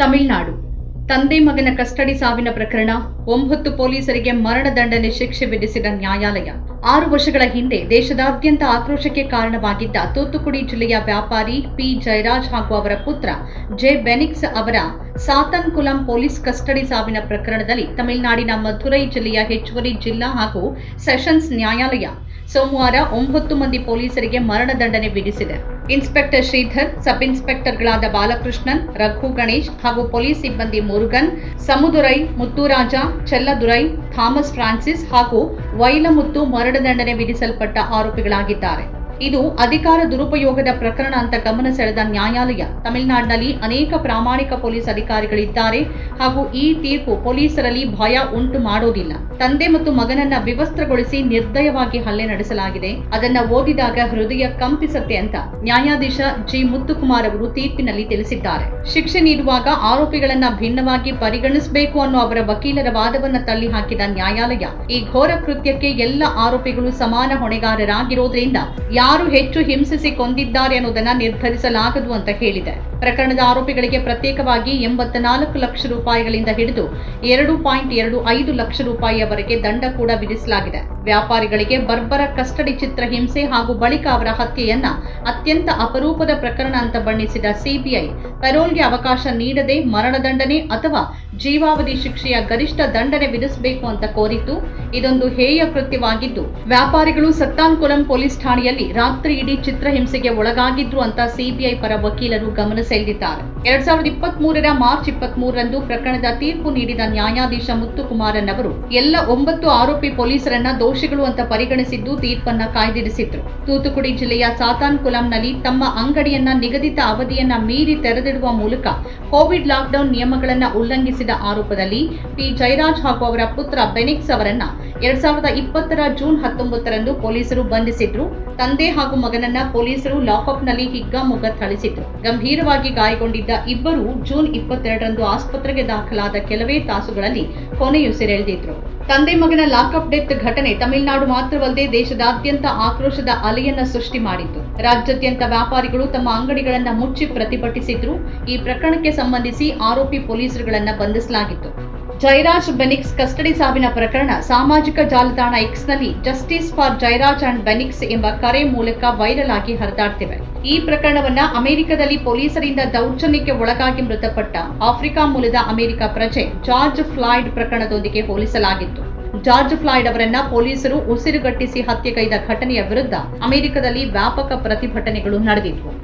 ತಮಿಳುನಾಡು ತಂದೆ ಮಗನ ಕಸ್ಟಡಿ ಸಾವಿನ ಪ್ರಕರಣ 9 ಪೊಲೀಸರಿಗೆ ಮರಣದಂಡನೆ ಶಿಕ್ಷೆ ವಿಧಿಸಿದ ನ್ಯಾಯಾಲಯ 6 ವರ್ಷಗಳ ಹಿಂದೆ ದೇಶದಾದ್ಯಂತ ಆಕ್ರೋಶಕ್ಕೆ ಕಾರಣವಾಗಿದ್ದ ತೂತುಕುಡಿ ಜಿಲ್ಲೆಯ ವ್ಯಾಪಾರಿ ಪಿ ಜಯರಾಜ್ ಹಾಗೂ ಅವರ ಪುತ್ರ ಜೆ ಬೆನಿಕ್ಸ್ ಅವರ ಸಾತನ್ಕುಲಂ ಪೊಲೀಸ್ ಕಸ್ಟಡಿ ಸಾವಿನ ಪ್ರಕರಣದಲ್ಲಿ ತಮಿಳುನಾಡಿನ ಮಧುರೈ ಜಿಲ್ಲೆಯ ಹೆಚ್ಚುವರಿ ಜಿಲ್ಲಾ ಹಾಗೂ ಸೆಷನ್ಸ್ ನ್ಯಾಯಾಲಯ ಸೋಮವಾರ 9 ಮಂದಿ ಪೊಲೀಸರಿಗೆ ಮರಣದಂಡನೆ ವಿಧಿಸಿದೆ. ಇನ್ಸ್ಪೆಕ್ಟರ್ ಶ್ರೀಧರ್, ಸಬ್ ಇನ್ಸ್ಪೆಕ್ಟರ್ಗಳಾದ ಬಾಲಕೃಷ್ಣನ್, ರಘು ಗಣೇಶ್ ಹಾಗೂ ಪೊಲೀಸ್ ಸಿಬ್ಬಂದಿ ಮುರುಗನ್, ಸಮುದುರೈ, ಮುತ್ತುರಾಜ, ಚೆಲ್ಲದುರೈ, ಥಾಮಸ್ ಫ್ರಾನ್ಸಿಸ್ ಹಾಗೂ ವೈಲಮುತ್ತು ಮರಣದಂಡನೆ ವಿಧಿಸಲ್ಪಟ್ಟ ಆರೋಪಿಗಳಾಗಿದ್ದಾರೆ. ಇದು ಅಧಿಕಾರ ದುರುಪಯೋಗದ ಪ್ರಕರಣ ಅಂತ ಗಮನ ಸೆಳೆದ ನ್ಯಾಯಾಲಯ ತಮಿಳುನಾಡಿನಲ್ಲಿ ಅನೇಕ ಪ್ರಾಮಾಣಿಕ ಪೊಲೀಸ್ ಅಧಿಕಾರಿಗಳಿದ್ದಾರೆ ಹಾಗೂ ಈ ತೀರ್ಪು ಪೊಲೀಸರಲ್ಲಿ ಭಯ ಉಂಟು ಮಾಡೋದಿಲ್ಲ. ತಂದೆ ಮತ್ತು ಮಗನನ್ನ ವಿವಸ್ತ್ರಗೊಳಿಸಿ ನಿರ್ದಯವಾಗಿ ಹಲ್ಲೆ ನಡೆಸಲಾಗಿದೆ. ಅದನ್ನ ಓದಿದಾಗ ಹೃದಯ ಕಂಪಿಸತ್ತೆ ಅಂತ ನ್ಯಾಯಾಧೀಶ ಜಿ ಮುತ್ತುಕುಮಾರ್ ಅವರು ತೀರ್ಪಿನಲ್ಲಿ ತಿಳಿಸಿದ್ದಾರೆ. ಶಿಕ್ಷೆ ನೀಡುವಾಗ ಆರೋಪಿಗಳನ್ನ ಭಿನ್ನವಾಗಿ ಪರಿಗಣಿಸಬೇಕು ಅನ್ನೋ ಅವರ ವಕೀಲರ ವಾದವನ್ನ ತಳ್ಳಿ ಹಾಕಿದ ನ್ಯಾಯಾಲಯ ಈ ಘೋರ ಕೃತ್ಯಕ್ಕೆ ಎಲ್ಲ ಆರೋಪಿಗಳು ಸಮಾನ ಹೊಣೆಗಾರರಾಗಿರೋದ್ರಿಂದ ಯಾರು ಹೆಚ್ಚು ಹಿಂಸಿಸಿ ಕೊಂದಿದ್ದಾರೆ ಅನ್ನೋದನ್ನ ನಿರ್ಧರಿಸಲಾಗದು ಅಂತ ಹೇಳಿದೆ. ಪ್ರಕರಣದ ಆರೋಪಿಗಳಿಗೆ ಪ್ರತ್ಯೇಕವಾಗಿ 84 ಲಕ್ಷ ರೂಪಾಯಿಗಳಿಂದ ಹಿಡಿದು 2.25 ಲಕ್ಷ ರೂಪಾಯಿಯವರೆಗೆ ದಂಡ ಕೂಡ ವಿಧಿಸಲಾಗಿದೆ. ವ್ಯಾಪಾರಿಗಳಿಗೆ ಬರ್ಬರ ಕಸ್ಟಡಿ ಚಿತ್ರ ಹಿಂಸೆ ಹಾಗೂ ಬಳಿಕ ಅವರ ಹತ್ಯೆಯನ್ನ ಅತ್ಯಂತ ಅಪರೂಪದ ಪ್ರಕರಣ ಅಂತ ಬಣ್ಣಿಸಿದ ಸಿಬಿಐ ಪೆರೋಲ್ಗೆ ಅವಕಾಶ ನೀಡದೆ ಮರಣದಂಡನೆ ಅಥವಾ ಜೀವಾವಧಿ ಶಿಕ್ಷೆಯ ಗರಿಷ್ಠ ದಂಡನೆ ವಿಧಿಸಬೇಕು ಅಂತ ಕೋರಿತ್ತು. ಇದೊಂದು ಹೇಯ ಕೃತ್ಯವಾಗಿದ್ದು ವ್ಯಾಪಾರಿಗಳು ಸತ್ತಾನ್ಕುಲಂ ಪೊಲೀಸ್ ಠಾಣೆಯಲ್ಲಿ ರಾತ್ರಿ ಇಡೀ ಚಿತ್ರಹಿಂಸೆಗೆ ಒಳಗಾಗಿದ್ರು ಅಂತ ಸಿಬಿಐ ಪರ ವಕೀಲರು ಗಮನ ಸೆಳೆದಿದ್ದಾರೆ. 2023ರ ಮಾರ್ಚ್ 23ರಂದು ಪ್ರಕರಣದ ತೀರ್ಪು ನೀಡಿದ ನ್ಯಾಯಾಧೀಶ ಮುತ್ತುಕುಮಾರನ್ ಅವರು ಎಲ್ಲ 9 ಆರೋಪಿ ಪೊಲೀಸರನ್ನ ದೋಷಿಗಳು ಅಂತ ಪರಿಗಣಿಸಿದ್ದು ತೀರ್ಪನ್ನ ಕಾಯ್ದಿರಿಸಿದ್ರು. ತೂತುಕುಡಿ ಜಿಲ್ಲೆಯ ಸಾತಾನ್ಕುಲಂನಲ್ಲಿ ತಮ್ಮ ಅಂಗಡಿಯನ್ನ ನಿಗದಿತ ಅವಧಿಯನ್ನ ಮೀರಿ ತೆರೆದಿಡುವ ಮೂಲಕ ಕೋವಿಡ್ ಲಾಕ್ಡೌನ್ ನಿಯಮಗಳನ್ನ ಉಲ್ಲಂಘಿಸಿದ ಆರೋಪದಲ್ಲಿ ಪಿ ಜಯರಾಜ್ ಹಾಗೂ ಅವರ ಪುತ್ರ ಬೆನಿಕ್ಸ್ ಅವರನ್ನ 2020ರ ಜೂನ್ 19ರಂದು ಪೊಲೀಸರು ಬಂಧಿಸಿದ್ರು. ತಂದೆ ಹಾಗೂ ಮಗನನ್ನ ಪೊಲೀಸರು ಲಾಕಪ್ನಲ್ಲಿ ಹಿಗ್ಗಾಮುಗ್ಗಾ ಥಳಿಸಿದ್ರು. ಗಂಭೀರವಾಗಿ ಗಾಯಗೊಂಡಿದ್ದ ಇಬ್ಬರು ಜೂನ್ 22ರಂದು ಆಸ್ಪತ್ರೆಗೆ ದಾಖಲಾದ ಕೆಲವೇ ತಾಸುಗಳಲ್ಲಿ ಕೊನೆಯುಸಿರೆಳೆದಿದ್ರು. ತಂದೆ ಮಗನ ಲಾಕಪ್ ಡೆತ್ ಘಟನೆ ತಮಿಳುನಾಡು ಮಾತ್ರವಲ್ಲದೆ ದೇಶದಾದ್ಯಂತ ಆಕ್ರೋಶದ ಅಲೆಯನ್ನ ಸೃಷ್ಟಿ ಮಾಡಿತ್ತು. ರಾಜ್ಯಾದ್ಯಂತ ವ್ಯಾಪಾರಿಗಳು ತಮ್ಮ ಅಂಗಡಿಗಳನ್ನ ಮುಚ್ಚಿ ಪ್ರತಿಭಟಿಸಿದ್ರು. ಈ ಪ್ರಕರಣಕ್ಕೆ ಸಂಬಂಧಿಸಿ ಆರೋಪಿ ಪೊಲೀಸರುಗಳನ್ನ ಬಂಧಿಸಲಾಗಿತ್ತು. ಜಯರಾಜ್ ಬೆನಿಕ್ಸ್ ಕಸ್ಟಡಿ ಸಾವಿನ ಪ್ರಕರಣ ಸಾಮಾಜಿಕ ಜಾಲತಾಣ ಎಕ್ಸ್ನಲ್ಲಿ ಜಸ್ಟಿಸ್ ಫಾರ್ ಜಯರಾಜ್ ಅಂಡ್ ಬೆನಿಕ್ಸ್ ಎಂಬ ಕರೆ ಮೂಲಕ ವೈರಲ್ ಆಗಿ ಹರಿದಾಡ್ತಿವೆ. ಈ ಪ್ರಕರಣವನ್ನ ಅಮೆರಿಕದಲ್ಲಿ ಪೊಲೀಸರಿಂದ ದೌರ್ಜನ್ಯಕ್ಕೆ ಒಳಗಾಗಿ ಮೃತಪಟ್ಟ ಆಫ್ರಿಕಾ ಮೂಲದ ಅಮೆರಿಕ ಪ್ರಜೆ ಜಾರ್ಜ್ ಫ್ಲಾಯ್ಡ್ ಪ್ರಕರಣದೊಂದಿಗೆ ಹೋಲಿಸಲಾಗಿತ್ತು. ಜಾರ್ಜ್ ಫ್ಲಾಯ್ಡ್ ಅವರನ್ನ ಪೊಲೀಸರು ಉಸಿರುಗಟ್ಟಿಸಿ ಹತ್ಯೆಗೈದ ಘಟನೆಯ ವಿರುದ್ಧ ಅಮೆರಿಕದಲ್ಲಿ ವ್ಯಾಪಕ ಪ್ರತಿಭಟನೆಗಳು ನಡೆದಿದ್ವು.